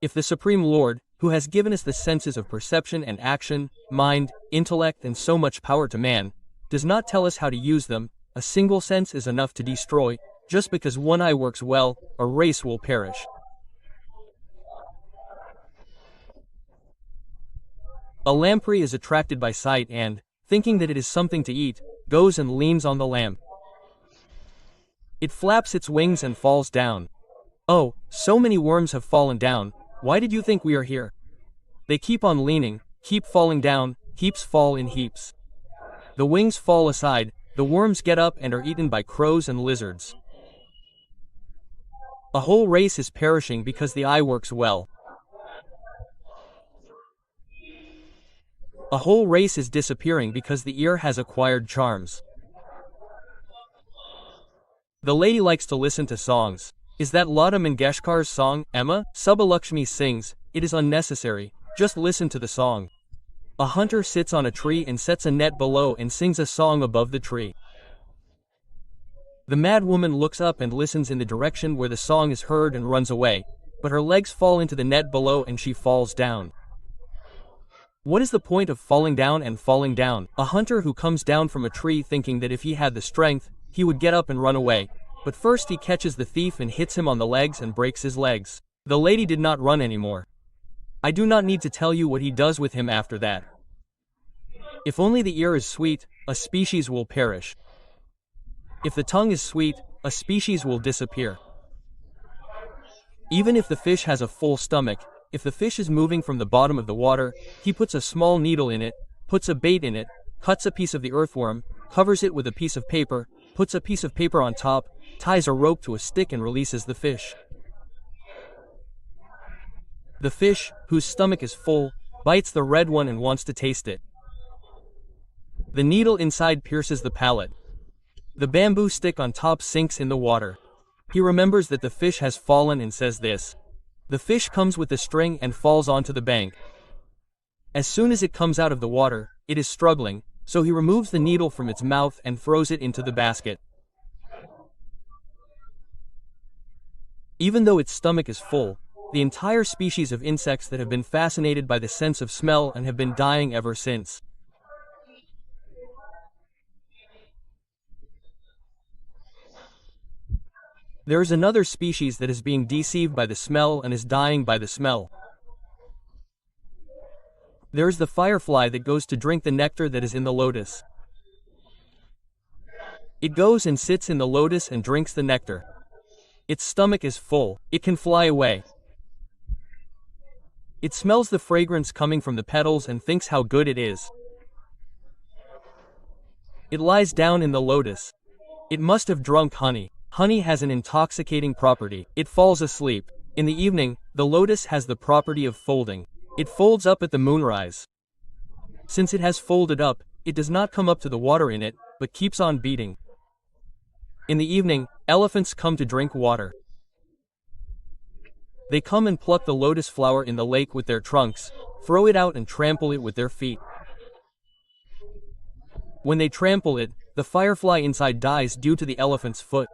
If the Supreme Lord, who has given us the senses of perception and action, mind, intellect and so much power to man, does not tell us how to use them, a single sense is enough to destroy. Just because one eye works well, a race will perish. A lamprey is attracted by sight and, thinking that it is something to eat, goes and leans on the lamp. It flaps its wings and falls down. Oh, so many worms have fallen down. Why did you think we are here? They keep on leaning, keep falling down, heaps fall in heaps. The wings fall aside, the worms get up and are eaten by crows and lizards. A whole race is perishing because the eye works well. A whole race is disappearing because the ear has acquired charms. The lady likes to listen to songs. Is that Lata Mangeshkar's song, Emma? Subbalakshmi sings, it is unnecessary, just listen to the song. A hunter sits on a tree and sets a net below and sings a song above the tree. The mad woman looks up and listens in the direction where the song is heard and runs away, but her legs fall into the net below and she falls down. What is the point of falling down and falling down? A hunter who comes down from a tree thinking that if he had the strength, he would get up and run away, but first he catches the thief and hits him on the legs and breaks his legs. The lady did not run anymore. I do not need to tell you what he does with him after that. If only the ear is sweet, a species will perish. If the tongue is sweet, a species will disappear. Even if the fish has a full stomach, if the fish is moving from the bottom of the water, he puts a small needle in it, puts a bait in it, cuts a piece of the earthworm, covers it with a piece of paper, puts a piece of paper on top, ties a rope to a stick and releases the fish. The fish, whose stomach is full, bites the red one and wants to taste it. The needle inside pierces the palate. The bamboo stick on top sinks in the water. He remembers that the fish has fallen and says this. The fish comes with the string and falls onto the bank. As soon as it comes out of the water, it is struggling, so he removes the needle from its mouth and throws it into the basket. Even though its stomach is full, the entire species of insects that have been fascinated by the sense of smell and have been dying ever since. There is another species that is being deceived by the smell and is dying by the smell. There is the firefly that goes to drink the nectar that is in the lotus. It goes and sits in the lotus and drinks the nectar. Its stomach is full, it can fly away. It smells the fragrance coming from the petals and thinks how good it is. It lies down in the lotus. It must have drunk honey. Honey has an intoxicating property. It falls asleep. In the evening, the lotus has the property of folding. It folds up at the moonrise. Since it has folded up, it does not come up to the water in it, but keeps on beating. In the evening, elephants come to drink water. They come and pluck the lotus flower in the lake with their trunks, throw it out and trample it with their feet. When they trample it, the firefly inside dies due to the elephant's foot.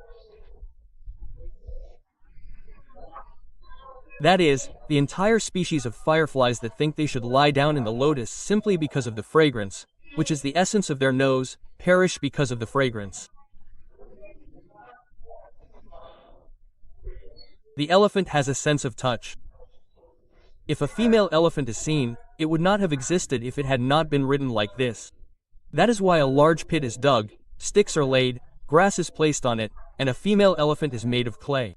That is, the entire species of fireflies that think they should lie down in the lotus simply because of the fragrance, which is the essence of their nose, perish because of the fragrance. The elephant has a sense of touch. If a female elephant is seen, it would not have existed if it had not been ridden like this. That is why a large pit is dug, sticks are laid, grass is placed on it, and a female elephant is made of clay.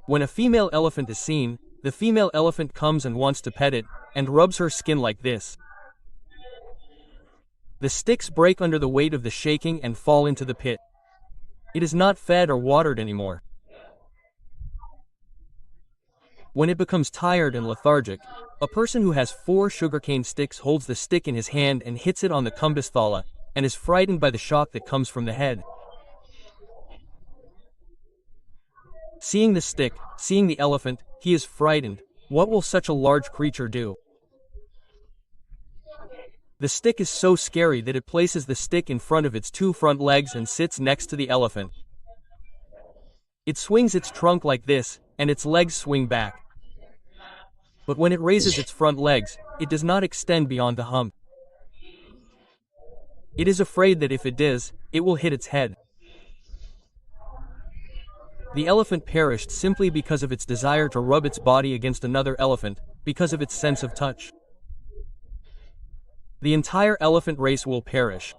When a female elephant is seen, the female elephant comes and wants to pet it, and rubs her skin like this. The sticks break under the weight of the shaking and fall into the pit. It is not fed or watered anymore. When it becomes tired and lethargic, a person who has 4 sugarcane sticks holds the stick in his hand and hits it on the kumbhasthala, and is frightened by the shock that comes from the head. Seeing the stick, seeing the elephant, he is frightened. What will such a large creature do? The stick is so scary that it places the stick in front of its 2 front legs and sits next to the elephant. It swings its trunk like this, and its legs swing back. But when it raises its front legs, it does not extend beyond the hump. It is afraid that if it does, it will hit its head. The elephant perished simply because of its desire to rub its body against another elephant, because of its sense of touch. The entire elephant race will perish.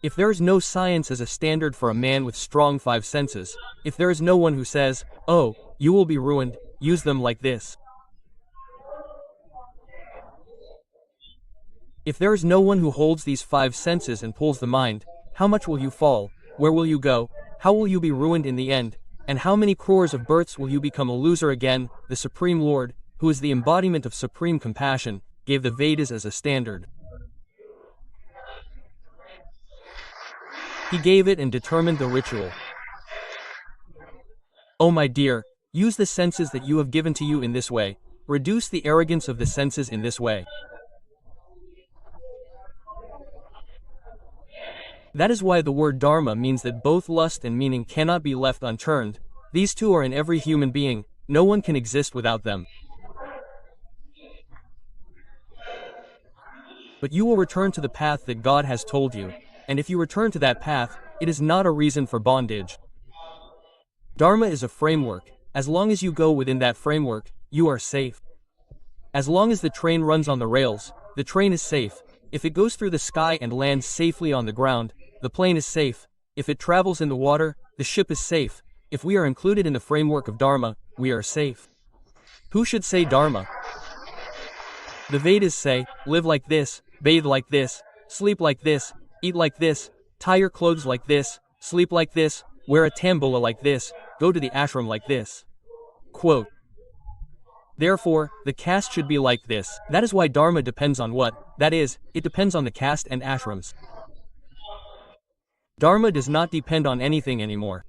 If there is no science as a standard for a man with strong five senses, if there is no one who says, "Oh, you will be ruined, use them like this." If there is no one who holds these five senses and pulls the mind, how much will you fall? Where will you go? How will you be ruined in the end? And how many crores of births will you become a loser again? The Supreme Lord, who is the embodiment of supreme compassion, gave the Vedas as a standard. He gave it and determined the ritual. Oh my dear, use the senses that you have given to you in this way. Reduce the arrogance of the senses in this way. That is why the word dharma means that both lust and meaning cannot be left unturned. These two are in every human being, no one can exist without them. But you will return to the path that God has told you, and if you return to that path, it is not a reason for bondage. Dharma is a framework. As long as you go within that framework, you are safe. As long as the train runs on the rails, the train is safe. If it goes through the sky and lands safely on the ground, the plane is safe. If it travels in the water, the ship is safe. If we are included in the framework of Dharma, we are safe. Who should say Dharma? The Vedas say, live like this, bathe like this, sleep like this, eat like this, tie your clothes like this, sleep like this, wear a tambula like this, go to the ashram like this. Quote. Therefore, the caste should be like this. That is why Dharma depends on what? That is, it depends on the caste and ashrams. Dharma does not depend on anything anymore.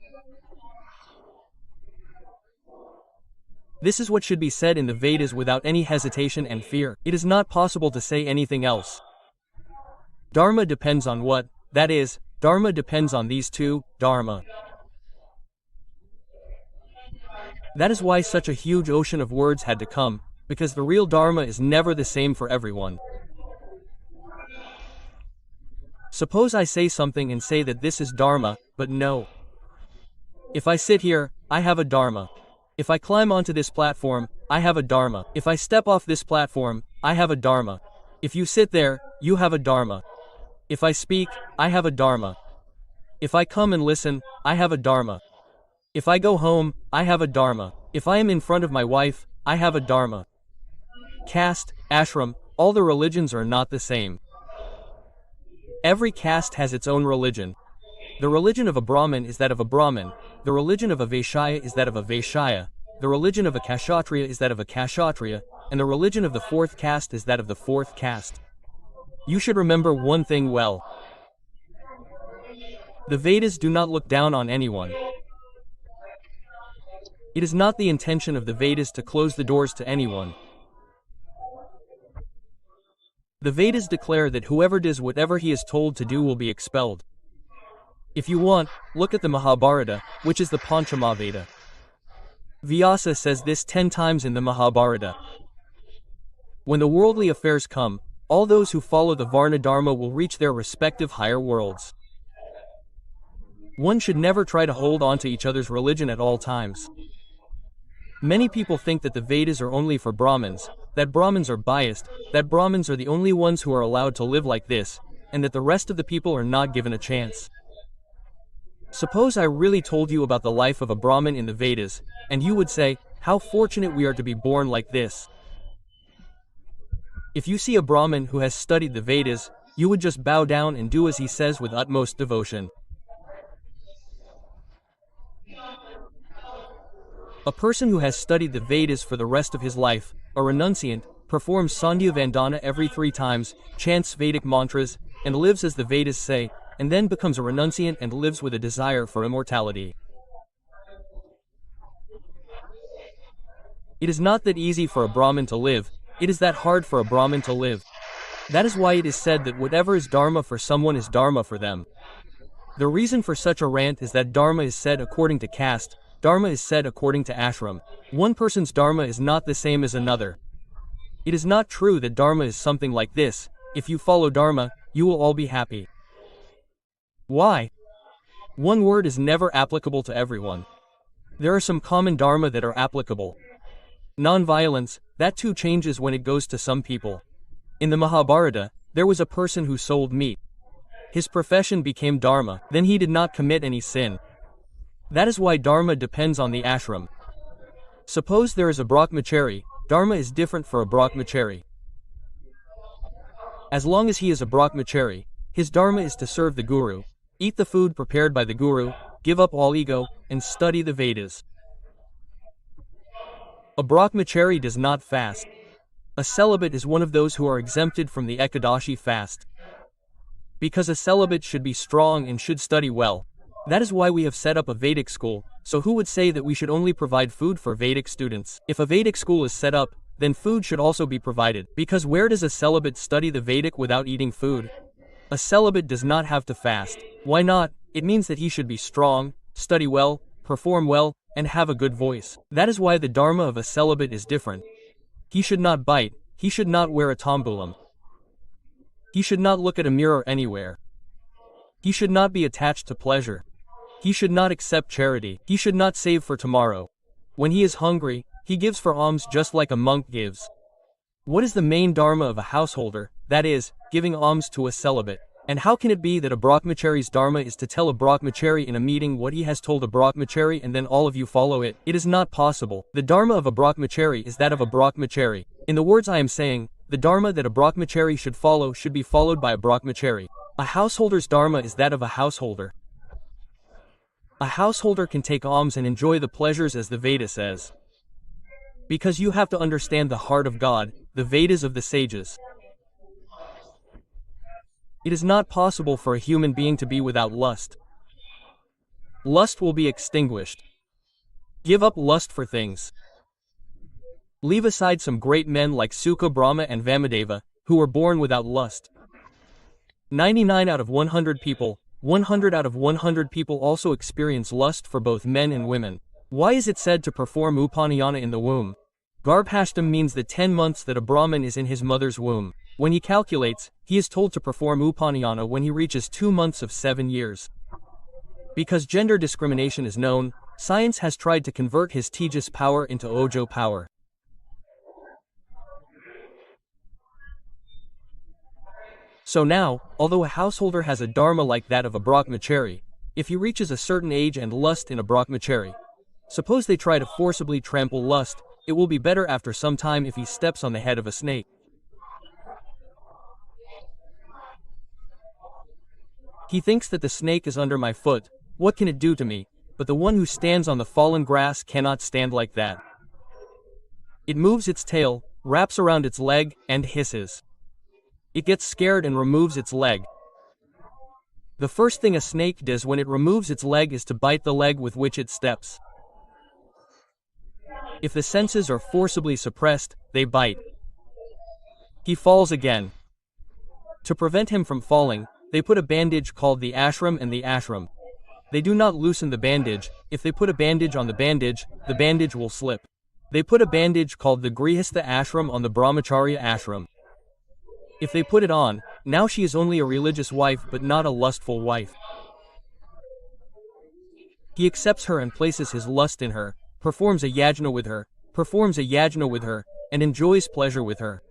This is what should be said in the Vedas without any hesitation and fear. It is not possible to say anything else. Dharma depends on what? That is, Dharma depends on these two, Dharma. That is why such a huge ocean of words had to come, because the real Dharma is never the same for everyone. Suppose I say something and say that this is Dharma, but no. If I sit here, I have a Dharma. If I climb onto this platform, I have a Dharma. If I step off this platform, I have a Dharma. If you sit there, you have a Dharma. If I speak, I have a Dharma. If I come and listen, I have a Dharma. If I go home, I have a Dharma. If I am in front of my wife, I have a Dharma. Caste, ashram, all the religions are not the same. Every caste has its own religion. The religion of a Brahmin is that of a Brahmin. The religion of a Vaishya is that of a Vaishya. The religion of a Kshatriya is that of a Kshatriya. And the religion of the fourth caste is that of the fourth caste. You should remember one thing well. The Vedas do not look down on anyone. It is not the intention of the Vedas to close the doors to anyone. The Vedas declare that whoever does whatever he is told to do will be expelled. If you want, look at the Mahabharata, which is the Panchama Veda. Vyasa says this 10 times in the Mahabharata. When the worldly affairs come, all those who follow the Varna Dharma will reach their respective higher worlds. One should never try to hold on to each other's religion at all times. Many people think that the Vedas are only for Brahmins, that Brahmins are biased, that Brahmins are the only ones who are allowed to live like this, and that the rest of the people are not given a chance. Suppose I really told you about the life of a Brahmin in the Vedas, and you would say, how fortunate we are to be born like this. If you see a Brahmin who has studied the Vedas, you would just bow down and do as he says with utmost devotion. A person who has studied the Vedas for the rest of his life, a renunciant, performs Sandhya Vandana every 3 times, chants Vedic mantras, and lives as the Vedas say, and then becomes a renunciant and lives with a desire for immortality. It is not that easy for a Brahmin to live, it is that hard for a Brahmin to live. That is why it is said that whatever is Dharma for someone is Dharma for them. The reason for such a rant is that dharma is said according to caste, dharma is said according to ashram. One person's dharma is not the same as another. It is not true that dharma is something like this: if you follow dharma, you will all be happy. Why? One word is never applicable to everyone. There are some common dharma that are applicable. Non-violence, that too changes when it goes to some people. In the Mahabharata, there was a person who sold meat. His profession became dharma, then he did not commit any sin. That is why dharma depends on the ashram. Suppose there is a brahmachari, dharma is different for a brahmachari. As long as he is a brahmachari, his dharma is to serve the guru, eat the food prepared by the guru, give up all ego, and study the Vedas. A brahmachari does not fast. A celibate is one of those who are exempted from the Ekadashi fast. Because a celibate should be strong and should study well. That is why we have set up a Vedic school, so who would say that we should only provide food for Vedic students? If a Vedic school is set up, then food should also be provided, because where does a celibate study the Vedic without eating food? A celibate does not have to fast. Why not? It means that he should be strong, study well, perform well, and have a good voice. That is why the dharma of a celibate is different. He should not bite, he should not wear a tambulam. He should not look at a mirror anywhere. He should not be attached to pleasure. He should not accept charity. He should not save for tomorrow. When he is hungry, he gives for alms just like a monk gives. What is the main dharma of a householder? That is, giving alms to a celibate. And how can it be that a brahmachari's dharma is to tell a brahmachari in a meeting what he has told a brahmachari and then all of you follow it? It is not possible. The dharma of a brahmachari is that of a brahmachari. In the words I am saying, the dharma that a brahmachari should follow should be followed by a brahmachari. A householder's dharma is that of a householder. A householder can take alms and enjoy the pleasures as the Veda says. Because you have to understand the heart of God, the Vedas of the sages. It is not possible for a human being to be without lust. Lust will be extinguished. Give up lust for things. Leave aside some great men like Sukha Brahma and Vamadeva, who were born without lust. 99 out of 100 people, 100 out of 100 people also experience lust for both men and women. Why is it said to perform upanayana in the womb? Garbhashtam means the 10 months that a Brahmin is in his mother's womb. When he calculates, he is told to perform upanayana when he reaches 2 months of 7 years. Because gender discrimination is known, science has tried to convert his tejas power into ojo power. So now, although a householder has a dharma like that of a brahmachari, if he reaches a certain age and lust in a brahmachari, suppose they try to forcibly trample lust, it will be better after some time if he steps on the head of a snake. He thinks that the snake is under my foot, what can it do to me? But the one who stands on the fallen grass cannot stand like that. It moves its tail, wraps around its leg, and hisses. It gets scared and removes its leg. The first thing a snake does when it removes its leg is to bite the leg with which it steps. If the senses are forcibly suppressed, they bite. He falls again. To prevent him from falling, they put a bandage called the ashram and the ashram. They do not loosen the bandage. If they put a bandage on the bandage will slip. They put a bandage called the grihastha ashram on the brahmacharya ashram. If they put it on, now she is only a religious wife but not a lustful wife. He accepts her and places his lust in her, performs a yajna with her, and enjoys pleasure with her.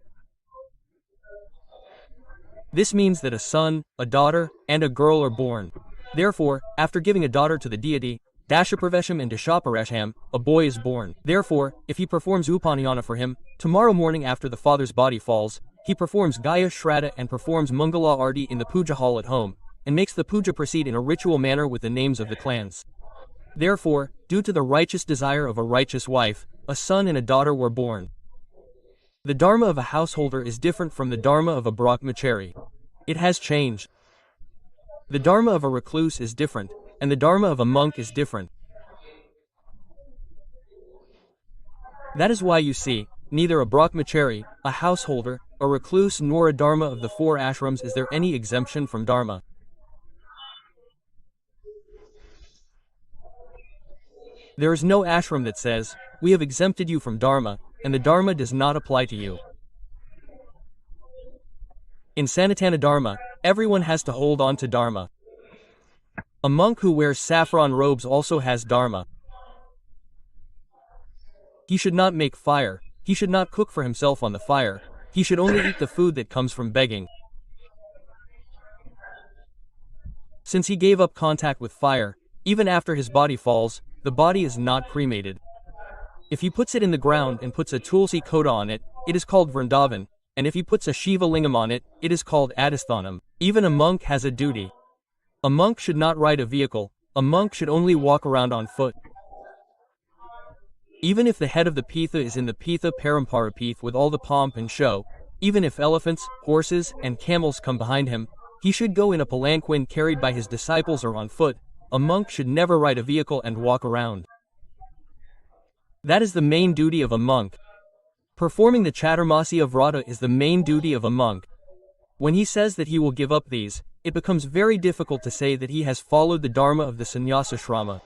This means that a son, a daughter, and a girl are born. Therefore, after giving a daughter to the deity, Dashapravesham and Dashaparasham, a boy is born. Therefore, if he performs upanayana for him, tomorrow morning after the father's body falls, he performs Gaya Shraddha and performs Mangala Arti in the puja hall at home, and makes the puja proceed in a ritual manner with the names of the clans. Therefore, due to the righteous desire of a righteous wife, a son and a daughter were born. The dharma of a householder is different from the dharma of a brahmachari. It has changed. The dharma of a recluse is different, and the dharma of a monk is different. That is why you see, neither a brahmachari, a householder, a recluse nor a dharma of the 4 ashrams is there any exemption from dharma. There is no ashram that says, "We have exempted you from dharma, and the dharma does not apply to you." In Sanatana Dharma, everyone has to hold on to dharma. A monk who wears saffron robes also has dharma. He should not make fire, he should not cook for himself on the fire, he should only eat the food that comes from begging. Since he gave up contact with fire, even after his body falls, the body is not cremated. If he puts it in the ground and puts a tulsi kota on it, it is called Vrindavan, and if he puts a Shiva lingam on it, it is called Adhisthanam. Even a monk has a duty. A monk should not ride a vehicle, a monk should only walk around on foot. Even if the head of the Pitha is in the Pitha Parampara Pith with all the pomp and show, even if elephants, horses, and camels come behind him, he should go in a palanquin carried by his disciples or on foot. A monk should never ride a vehicle and walk around. That is the main duty of a monk. Performing the Chaturmasya Vrata is the main duty of a monk. When he says that he will give up these, it becomes very difficult to say that he has followed the dharma of the sannyasa shrama.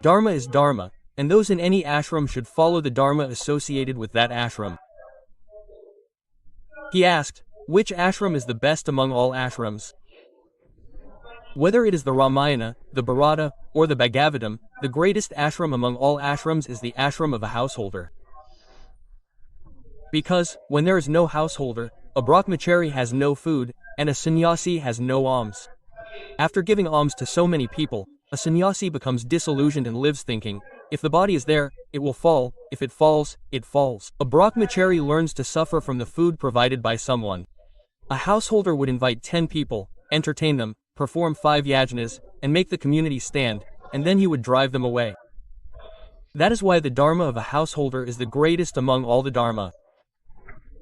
Dharma is dharma, and those in any ashram should follow the dharma associated with that ashram. He asked, which ashram is the best among all ashrams? Whether it is the Ramayana, the Bharata, or the Bhagavatam, the greatest ashram among all ashrams is the ashram of a householder. Because, when there is no householder, a brahmachari has no food, and a sannyasi has no alms. After giving alms to so many people, a sannyasi becomes disillusioned and lives thinking, if the body is there, it will fall, if it falls, it falls. A brahmachari learns to suffer from the food provided by someone. A householder would invite 10 people, entertain them, perform 5 yajnas, and make the community stand, and then he would drive them away. That is why the dharma of a householder is the greatest among all the dharma.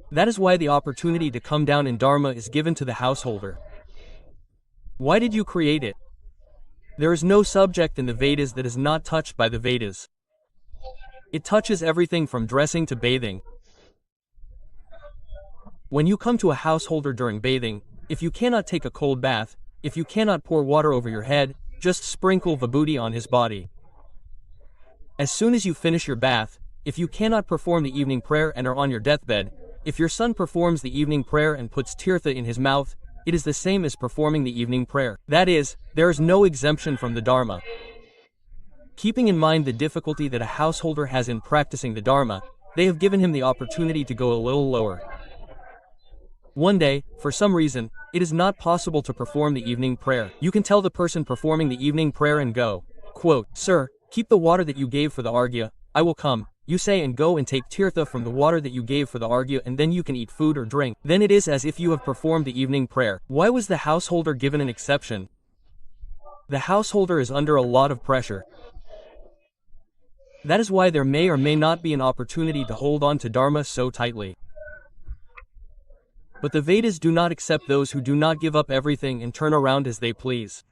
That is why the opportunity to come down in dharma is given to the householder. Why did you create it? There is no subject in the Vedas that is not touched by the Vedas. It touches everything from dressing to bathing. When you come to a householder during bathing, if you cannot take a cold bath, if you cannot pour water over your head, just sprinkle vibhuti on his body. As soon as you finish your bath, if you cannot perform the evening prayer and are on your deathbed, if your son performs the evening prayer and puts tirtha in his mouth, it is the same as performing the evening prayer. That is, there is no exemption from the dharma. Keeping in mind the difficulty that a householder has in practicing the dharma, they have given him the opportunity to go a little lower. One day, for some reason, it is not possible to perform the evening prayer. You can tell the person performing the evening prayer and go, quote, "Sir, keep the water that you gave for the arghya, I will come," you say, and go and take tirtha from the water that you gave for the arghya, and then you can eat food or drink. Then it is as if you have performed the evening prayer. Why was the householder given an exception? The householder is under a lot of pressure. That is why there may or may not be an opportunity to hold on to dharma so tightly. But the Vedas do not accept those who do not give up everything and turn around as they please.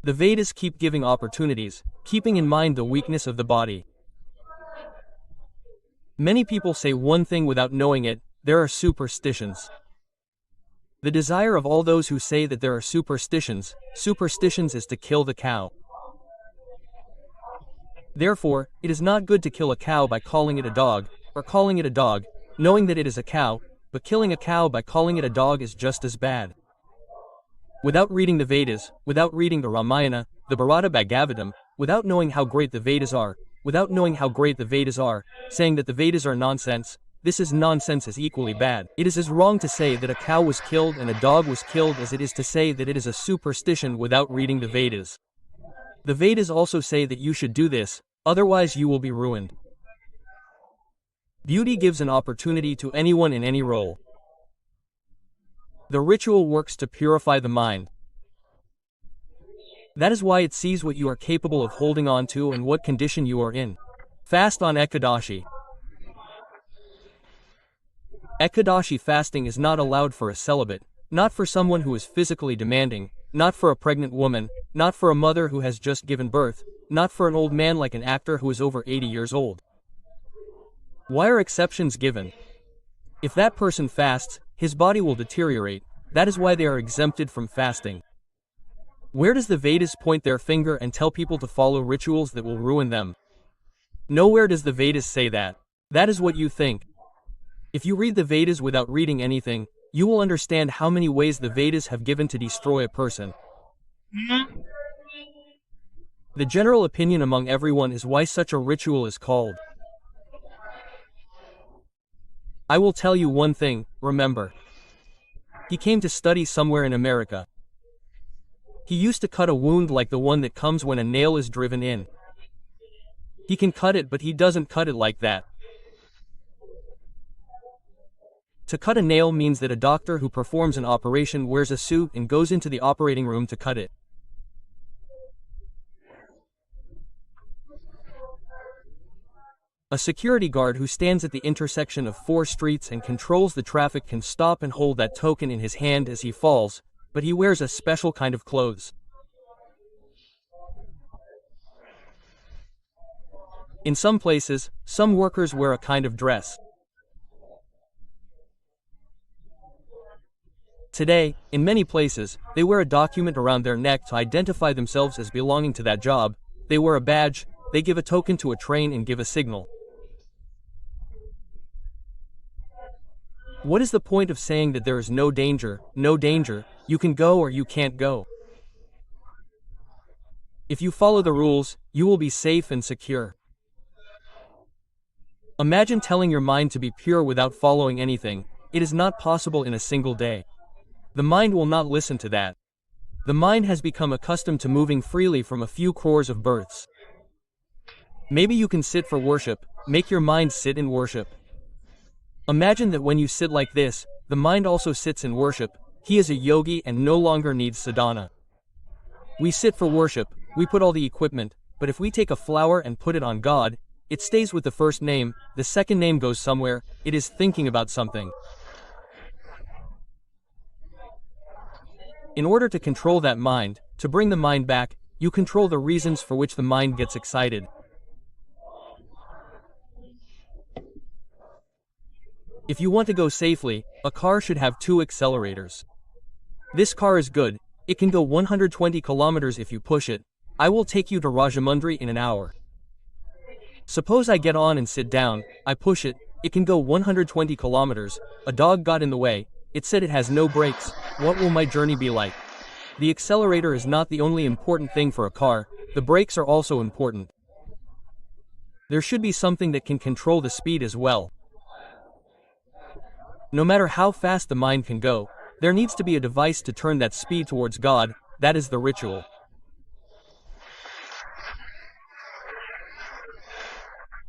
The Vedas keep giving opportunities, keeping in mind the weakness of the body. Many people say one thing without knowing it, there are superstitions. The desire of all those who say that there are superstitions is to kill the cow. Therefore, it is not good to kill a cow by calling it a dog, or calling it a dog, knowing that it is a cow, but killing a cow by calling it a dog is just as bad. Without reading the Vedas, without reading the Ramayana, the Bharata Bhagavatam, without knowing how great the Vedas are, saying that the Vedas are nonsense, this is nonsense is equally bad. It is as wrong to say that a cow was killed and a dog was killed as it is to say that it is a superstition without reading the Vedas. The Vedas also say that you should do this, otherwise you will be ruined. Beauty gives an opportunity to anyone in any role. The ritual works to purify the mind. That is why it sees what you are capable of holding on to and what condition you are in. Fast on Ekadashi. Ekadashi fasting is not allowed for a celibate, not for someone who is physically demanding, not for a pregnant woman, not for a mother who has just given birth, not for an old man like an actor who is over 80 years old. Why are exceptions given? If that person fasts, his body will deteriorate. That is why they are exempted from fasting. Where does the Vedas point their finger and tell people to follow rituals that will ruin them? Nowhere does the Vedas say that. That is what you think. If you read the Vedas without reading anything, you will understand how many ways the Vedas have given to destroy a person. The general opinion among everyone is why such a ritual is called. I will tell you one thing, remember. He came to study somewhere in America. He used to cut a wound like the one that comes when a nail is driven in. He can cut it, but he doesn't cut it like that. To cut a nail means that a doctor who performs an operation wears a suit and goes into the operating room to cut it. A security guard who stands at the intersection of 4 streets and controls the traffic can stop and hold that token in his hand as he falls, but he wears a special kind of clothes. In some places, some workers wear a kind of dress. Today, in many places, they wear a document around their neck to identify themselves as belonging to that job. They wear a badge, they give a token to a train and give a signal. What is the point of saying that there is no danger, you can go or you can't go? If you follow the rules, you will be safe and secure. Imagine telling your mind to be pure without following anything. It is not possible in a single day. The mind will not listen to that. The mind has become accustomed to moving freely from a few crores of births. Maybe you can sit for worship, make your mind sit in worship. Imagine that when you sit like this, the mind also sits in worship. He is a yogi and no longer needs sadhana. We sit for worship, we put all the equipment, but if we take a flower and put it on God, it stays with the first name, the second name goes somewhere, it is thinking about something. In order to control that mind, to bring the mind back, you control the reasons for which the mind gets excited. If you want to go safely, a car should have 2 accelerators. This car is good, it can go 120 kilometers if you push it. I will take you to Rajamundry in an hour. Suppose I get on and sit down, I push it, it can go 120 kilometers, a dog got in the way, it said it has no brakes, what will my journey be like? The accelerator is not the only important thing for a car, the brakes are also important. There should be something that can control the speed as well. No matter how fast the mind can go, there needs to be a device to turn that speed towards God, that is the ritual.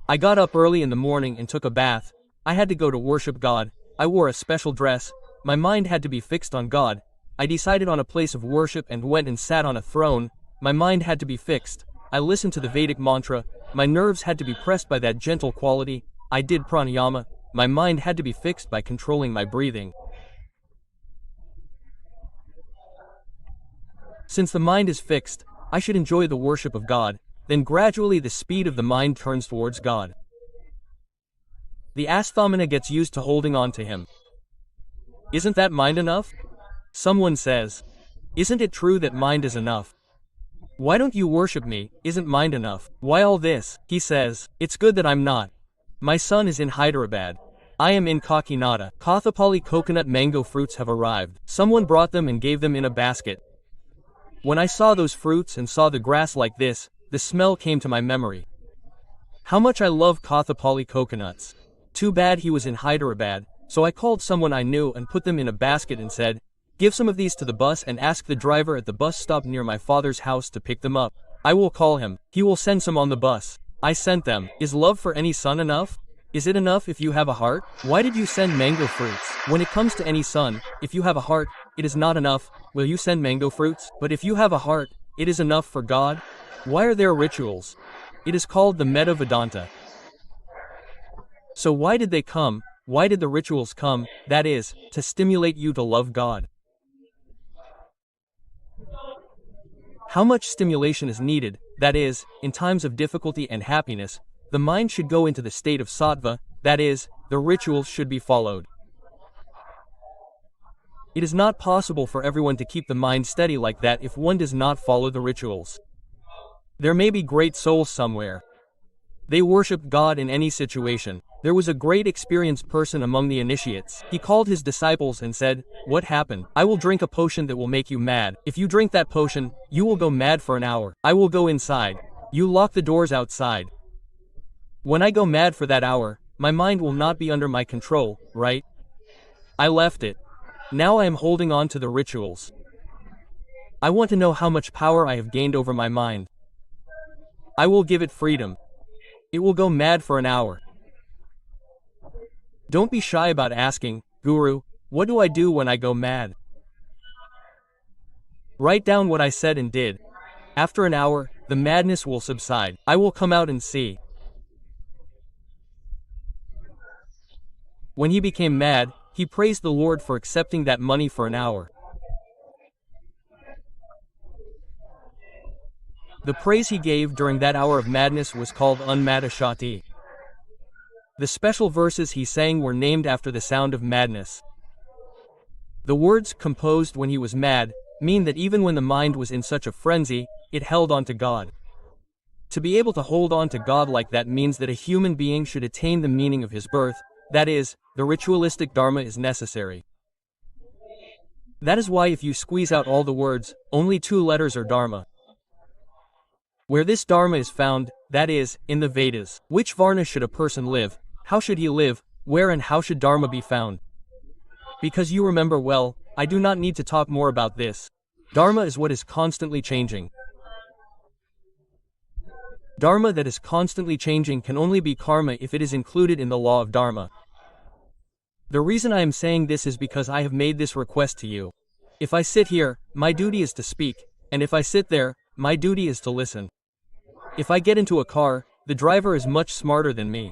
I got up early in the morning and took a bath. I had to go to worship God. I wore a special dress. My mind had to be fixed on God. I decided on a place of worship and went and sat on a throne. My mind had to be fixed. I listened to the Vedic mantra. My nerves had to be pressed by that gentle quality. I did pranayama. My mind had to be fixed by controlling my breathing. Since the mind is fixed, I should enjoy the worship of God. Then gradually the speed of the mind turns towards God. The asthmana gets used to holding on to him. Isn't that mind enough? Someone says, isn't it true that mind is enough? Why don't you worship me? Isn't mind enough? Why all this? He says, it's good that I'm not. My son is in Hyderabad. I am in Kakinada. Kothapalli coconut mango fruits have arrived. Someone brought them and gave them in a basket. When I saw those fruits and saw the grass like this, the smell came to my memory. How much I love Kothapalli coconuts. Too bad he was in Hyderabad, so I called someone I knew and put them in a basket and said, give some of these to the bus and ask the driver at the bus stop near my father's house to pick them up. I will call him. He will send some on the bus. I sent them. Is love for any son enough? Is it enough if you have a heart? Why did you send mango fruits? When it comes to any son, if you have a heart, it is not enough. Will you send mango fruits? But if you have a heart, it is enough for God? Why are there rituals? It is called the Metta Vedanta. So why did they come? Why did the rituals come? That is, to stimulate you to love God. How much stimulation is needed? That is, in times of difficulty and happiness, the mind should go into the state of sattva, that is, the rituals should be followed. It is not possible for everyone to keep the mind steady like that if one does not follow the rituals. There may be great souls somewhere. They worshiped God in any situation. There was a great experienced person among the initiates. He called his disciples and said, "What happened? I will drink a potion that will make you mad. If you drink that potion, you will go mad for an hour. I will go inside. You lock the doors outside. When I go mad for that hour, my mind will not be under my control, right? I left it. Now I am holding on to the rituals. I want to know how much power I have gained over my mind. I will give it freedom. It will go mad for an hour." Don't be shy about asking, "Guru, what do I do when I go mad?" Write down what I said and did. After an hour, the madness will subside. I will come out and see. When he became mad, he praised the Lord for accepting that money for an hour. The praise he gave during that hour of madness was called Unmadashati. The special verses he sang were named after the sound of madness. The words composed when he was mad mean that even when the mind was in such a frenzy, it held on to God. To be able to hold on to God like that means that a human being should attain the meaning of his birth, that is, the ritualistic dharma is necessary. That is why if you squeeze out all the words, only 2 letters are dharma. Where this dharma is found, that is, in the Vedas. Which varna should a person live? How should he live? Where and how should dharma be found? Because you remember well, I do not need to talk more about this. Dharma is what is constantly changing. Dharma that is constantly changing can only be karma if it is included in the law of dharma. The reason I am saying this is because I have made this request to you. If I sit here, my duty is to speak, and if I sit there, my duty is to listen. If I get into a car, the driver is much smarter than me.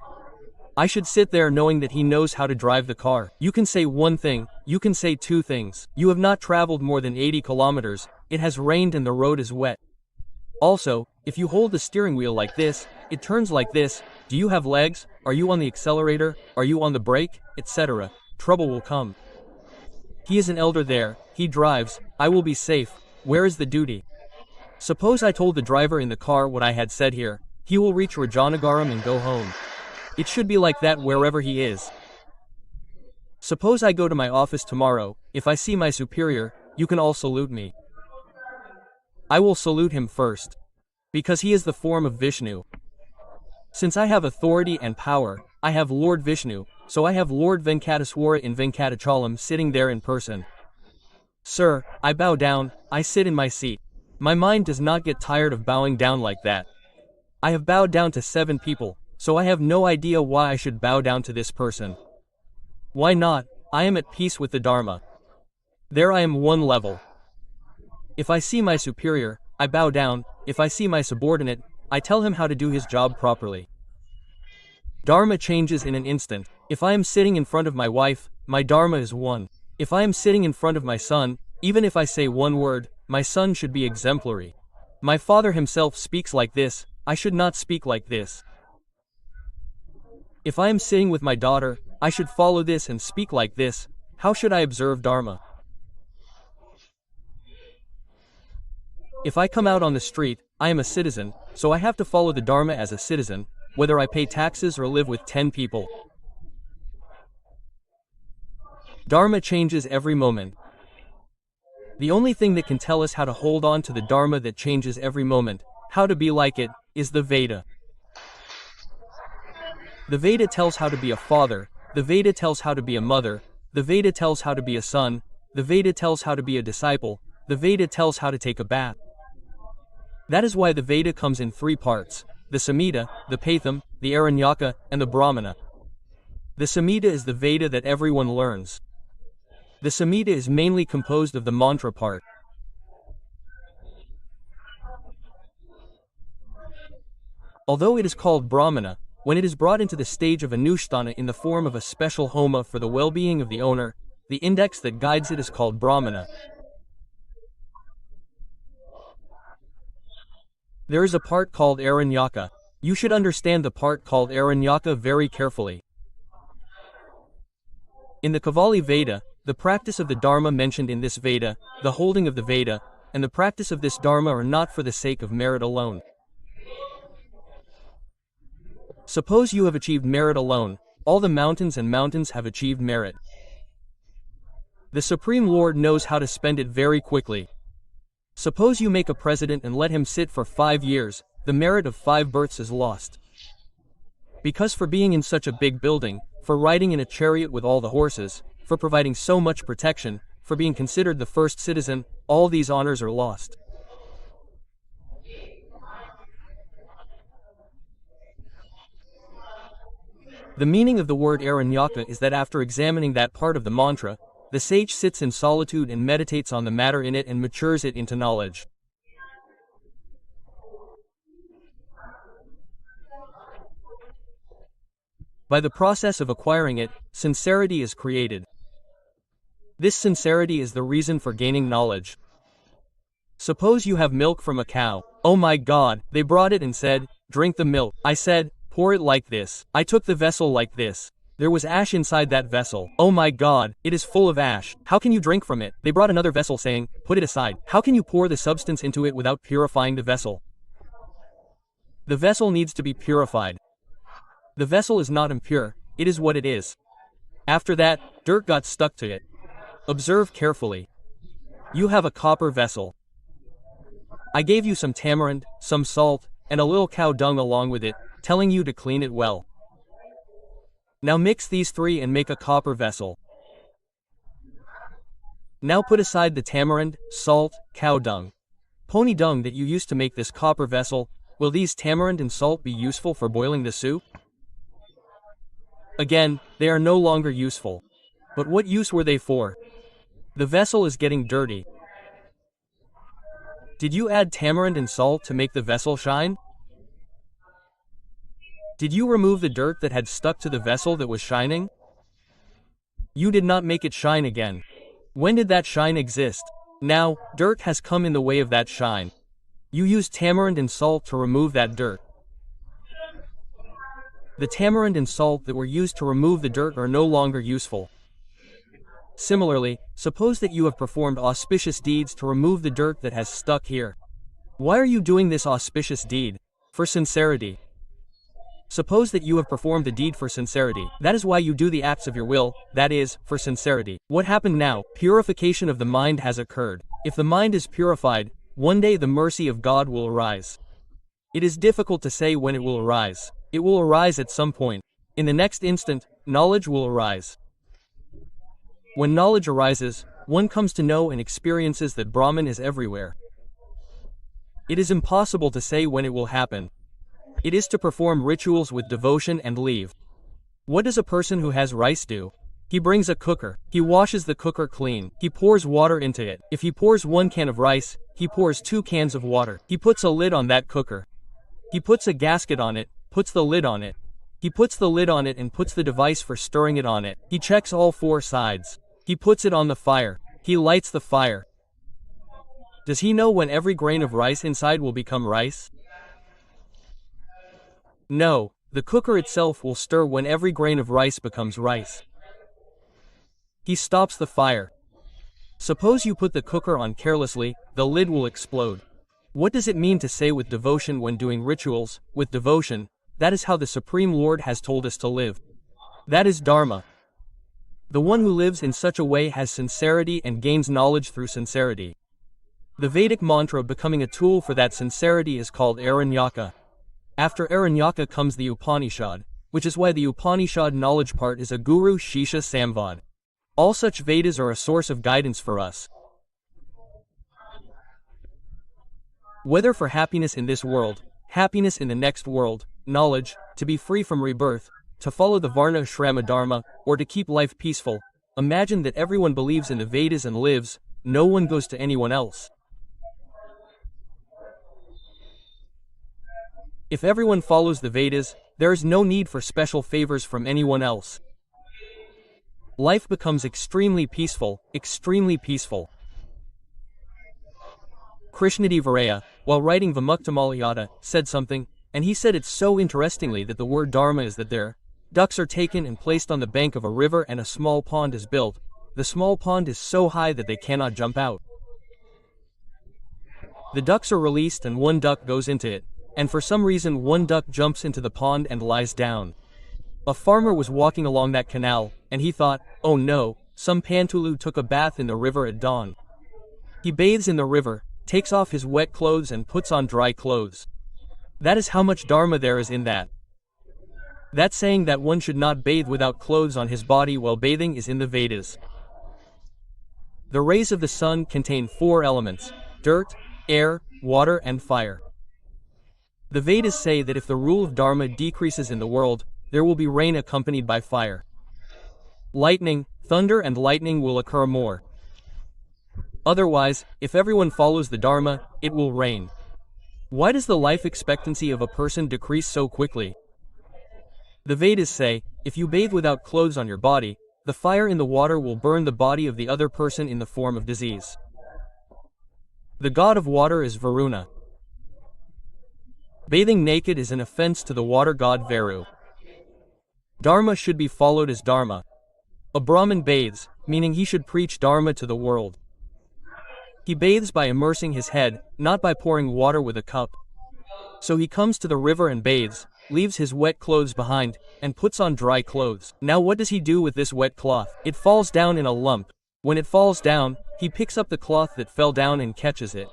I should sit there knowing that he knows how to drive the car. You can say one thing, you can say 2 things. You have not traveled more than 80 kilometers, it has rained and the road is wet. Also, if you hold the steering wheel like this, it turns like this. Do you have legs? Are you on the accelerator? Are you on the brake? Etc. Trouble will come. He is an elder there, he drives, I will be safe. Where is the duty? Suppose I told the driver in the car what I had said here, he will reach Rajanagaram and go home. It should be like that wherever he is. Suppose I go to my office tomorrow, if I see my superior, you can all salute me. I will salute him first. Because he is the form of Vishnu. Since I have authority and power, I have Lord Vishnu, so I have Lord Venkateswara in Venkatachalam sitting there in person. Sir, I bow down, I sit in my seat. My mind does not get tired of bowing down like that. I have bowed down to 7 people, so I have no idea why I should bow down to this person. Why not? I am at peace with the Dharma. There I am one level. If I see my superior, I bow down. If I see my subordinate, I tell him how to do his job properly. Dharma changes in an instant. If I am sitting in front of my wife, my Dharma is one. If I am sitting in front of my son, even if I say one word, my son should be exemplary. My father himself speaks like this, I should not speak like this. If I am sitting with my daughter, I should follow this and speak like this. How should I observe Dharma? If I come out on the street, I am a citizen, so I have to follow the Dharma as a citizen, whether I pay taxes or live with 10 people. Dharma changes every moment. The only thing that can tell us how to hold on to the Dharma that changes every moment, how to be like it, is the Veda. The Veda tells how to be a father, the Veda tells how to be a mother, the Veda tells how to be a son, the Veda tells how to be a disciple, the Veda tells how to take a bath. That is why the Veda comes in 3 parts, the Samhita, the Paitham, the Aranyaka, and the Brahmana. The Samhita is the Veda that everyone learns. The Samhita is mainly composed of the mantra part. Although it is called Brahmana, when it is brought into the stage of Anushtana in the form of a special homa for the well-being of the owner, the index that guides it is called Brahmana. There is a part called Aranyaka. You should understand the part called Aranyaka very carefully. In the Kavali Veda, The practice of the Dharma mentioned in this Veda, the holding of the Veda, and the practice of this Dharma are not for the sake of merit alone. Suppose you have achieved merit alone, all the mountains and mountains have achieved merit. The Supreme Lord knows how to spend it very quickly. Suppose you make a president and let him sit for 5 years, the merit of 5 births is lost. Because for being in such a big building, for riding in a chariot with all the horses, for providing so much protection, for being considered the first citizen, all these honors are lost. The meaning of the word aranyaka is that after examining that part of the mantra, the sage sits in solitude and meditates on the matter in it and matures it into knowledge. By the process of acquiring it, sincerity is created. This sincerity is the reason for gaining knowledge. Suppose you have milk from a cow. Oh my God, they brought it and said, drink the milk. I said, pour it like this. I took the vessel like this. There was ash inside that vessel. Oh my God, it is full of ash. How can you drink from it? They brought another vessel saying, put it aside. How can you pour the substance into it without purifying the vessel? The vessel needs to be purified. The vessel is not impure, it is what it is. After that, dirt got stuck to it. Observe carefully. You have a copper vessel. I gave you some tamarind, some salt, and a little cow dung along with it, telling you to clean it well. Now mix these 3 and make a copper vessel. Now put aside the tamarind, salt, cow dung, pony dung that you used to make this copper vessel. Will these tamarind and salt be useful for boiling the soup? Again, they are no longer useful. But what use were they for? The vessel is getting dirty. Did you add tamarind and salt to make the vessel shine? Did you remove the dirt that had stuck to the vessel that was shining? You did not make it shine again. When did that shine exist? Now, dirt has come in the way of that shine. You used tamarind and salt to remove that dirt. The tamarind and salt that were used to remove the dirt are no longer useful. Similarly, suppose that you have performed auspicious deeds to remove the dirt that has stuck here. Why are you doing this auspicious deed? For sincerity. Suppose that you have performed the deed for sincerity. That is why you do the acts of your will, that is, for sincerity. What happened now? Purification of the mind has occurred. If the mind is purified, one day the mercy of God will arise. It is difficult to say when it will arise. It will arise at some point. In the next instant, knowledge will arise. When knowledge arises, one comes to know and experiences that Brahman is everywhere. It is impossible to say when it will happen. It is to perform rituals with devotion and leave. What does a person who has rice do? He brings a cooker. He washes the cooker clean. He pours water into it. If he pours 1 can of rice, he pours 2 cans of water. He puts a lid on that cooker. He puts a gasket on it, puts the lid on it. He puts the lid on it and puts the device for stirring it on it. He checks all 4 sides. He puts it on the fire. He lights the fire. Does he know when every grain of rice inside will become rice? No, the cooker itself will stir when every grain of rice becomes rice. He stops the fire. Suppose you put the cooker on carelessly, the lid will explode. What does it mean to say with devotion when doing rituals? With devotion, that is how the Supreme Lord has told us to live. That is Dharma. The one who lives in such a way has sincerity and gains knowledge through sincerity. The Vedic mantra becoming a tool for that sincerity is called Aranyaka. After Aranyaka comes the Upanishad, which is why the Upanishad knowledge part is a Guru Shishya Samvad. All such Vedas are a source of guidance for us. Whether for happiness in this world, happiness in the next world, knowledge, to be free from rebirth, to follow the Varna Ashrama Dharma, or to keep life peaceful, imagine that everyone believes in the Vedas and lives, no one goes to anyone else. If everyone follows the Vedas, there is no need for special favors from anyone else. Life becomes extremely peaceful, extremely peaceful. Krishnadeva, while writing Vimuktimalayada, said something, and he said it so interestingly that the word Dharma is that there, ducks are taken and placed on the bank of a river and a small pond is built, The small pond is so high that they cannot jump out. The ducks are released and one duck goes into it, and for some reason one duck jumps into the pond and lies down. A farmer was walking along that canal, and he thought, oh no, some Pantulu took a bath in the river at dawn. He bathes in the river, takes off his wet clothes and puts on dry clothes. That is how much dharma there is in that. That saying that one should not bathe without clothes on his body while bathing is in the Vedas. The rays of the sun contain 4 elements: dirt, air, water and fire. The Vedas say that if the rule of dharma decreases in the world, there will be rain accompanied by fire. Lightning, thunder and lightning will occur more. Otherwise, if everyone follows the dharma, it will rain. Why does the life expectancy of a person decrease so quickly? The Vedas say, if you bathe without clothes on your body, the fire in the water will burn the body of the other person in the form of disease. The god of water is Varuna. Bathing naked is an offense to the water god Varu. Dharma should be followed as dharma. A Brahmin bathes, meaning he should preach dharma to the world. He bathes by immersing his head, not by pouring water with a cup. So he comes to the river and bathes, leaves his wet clothes behind, and puts on dry clothes. Now what does he do with this wet cloth? It falls down in a lump. When it falls down, he picks up the cloth that fell down and catches it.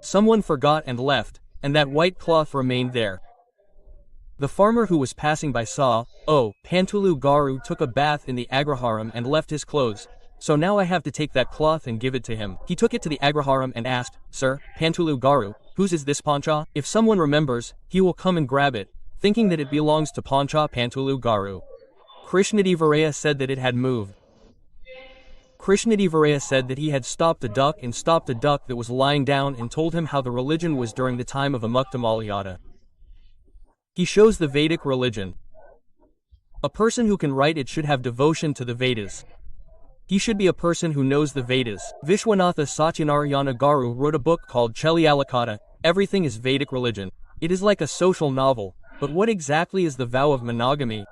Someone forgot and left, and that white cloth remained there. The farmer who was passing by saw, oh, Pantulu Garu took a bath in the Agraharam and left his clothes, so now I have to take that cloth and give it to him. He took it to the Agraharam and asked, Sir, Pantulu Garu, whose is this Pancha? If someone remembers, he will come and grab it, thinking that it belongs to Pancha Pantulu Garu. Krishnadivaraya said that it had moved. Krishnadivaraya said that he had stopped a duck that was lying down and told him how the religion was during the time of Amukta. He shows the Vedic religion. A person who can write it should have devotion to the Vedas. He should be a person who knows the Vedas. Vishwanatha Satyanarayana Garu wrote a book called Chelyalakata, Everything is Vedic Religion. It is like a social novel, but what exactly is the vow of monogamy?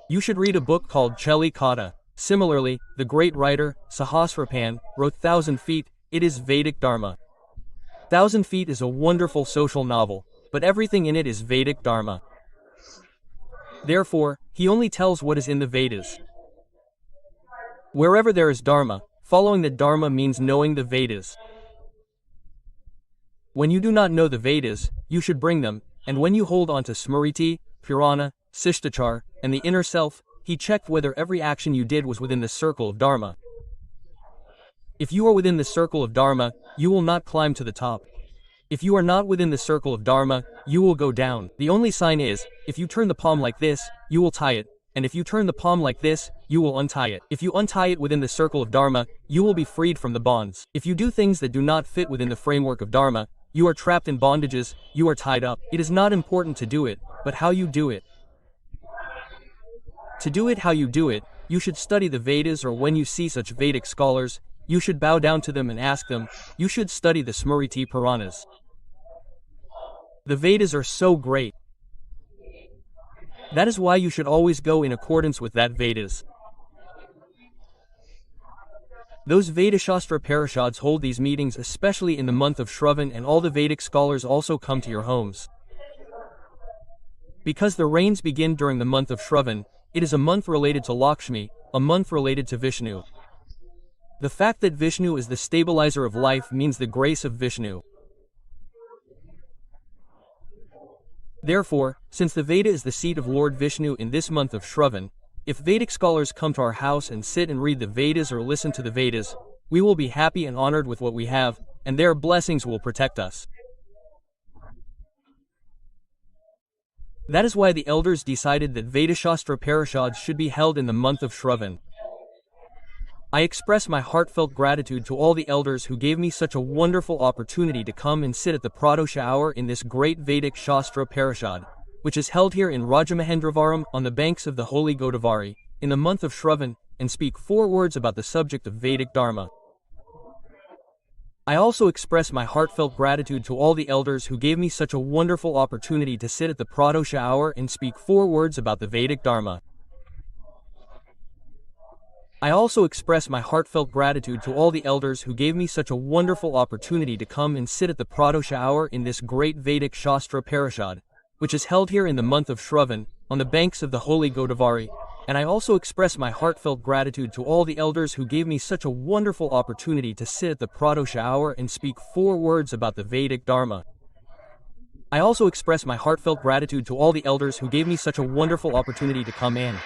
You should read a book called Chely Kata. Similarly, the great writer, Sahasrapan, wrote 1,000 Feet, it is Vedic Dharma. 1,000 Feet is a wonderful social novel, but everything in it is Vedic Dharma. Therefore, he only tells what is in the Vedas. Wherever there is Dharma, following the Dharma means knowing the Vedas. When you do not know the Vedas, you should bring them, and when you hold on to Smriti, Purana, Sishtachar, and the inner self, he checked whether every action you did was within the circle of Dharma. If you are within the circle of Dharma, you will not climb to the top. If you are not within the circle of Dharma, you will go down. The only sign is, if you turn the palm like this, you will tie it, and if you turn the palm like this, you will untie it. If you untie it within the circle of Dharma, you will be freed from the bonds. If you do things that do not fit within the framework of Dharma, you are trapped in bondages, you are tied up. It is not important to do it, but how you do it. To do it how you do it, you should study the Vedas, or when you see such Vedic scholars, you should bow down to them and ask them. You should study the Smriti Puranas. The Vedas are so great. That is why you should always go in accordance with that Vedas. Those Vedashastra Parishads hold these meetings especially in the month of Shravan, and all the Vedic scholars also come to your homes. Because the rains begin during the month of Shravan, it is a month related to Lakshmi, a month related to Vishnu. The fact that Vishnu is the stabilizer of life means the grace of Vishnu. Therefore, since the Veda is the seat of Lord Vishnu in this month of Shravan, if Vedic scholars come to our house and sit and read the Vedas or listen to the Vedas, we will be happy and honored with what we have, and their blessings will protect us. That is why the elders decided that Vedashastra Parishads should be held in the month of Shravan. I express my heartfelt gratitude to all the elders who gave me such a wonderful opportunity to come and sit at the Pradosha hour in this great Vedic Shastra Parishad, which is held here in Rajamahendravaram on the banks of the holy Godavari, in the month of Shravan, and speak 4 words about the subject of Vedic Dharma. I also express my heartfelt gratitude to all the elders who gave me such a wonderful opportunity to sit at the Pradosha hour and speak 4 words about the Vedic Dharma. I also express my heartfelt gratitude to all the elders who gave me such a wonderful opportunity to come and sit at the Pradosha hour in this great Vedic Shastra Parishad, which is held here in the month of Shravan, on the banks of the holy Godavari, and I also express my heartfelt gratitude to all the elders who gave me such a wonderful opportunity to sit at the Pradosha hour and speak 4 words about the Vedic Dharma. I also express my heartfelt gratitude to all the elders who gave me such a wonderful opportunity to come in.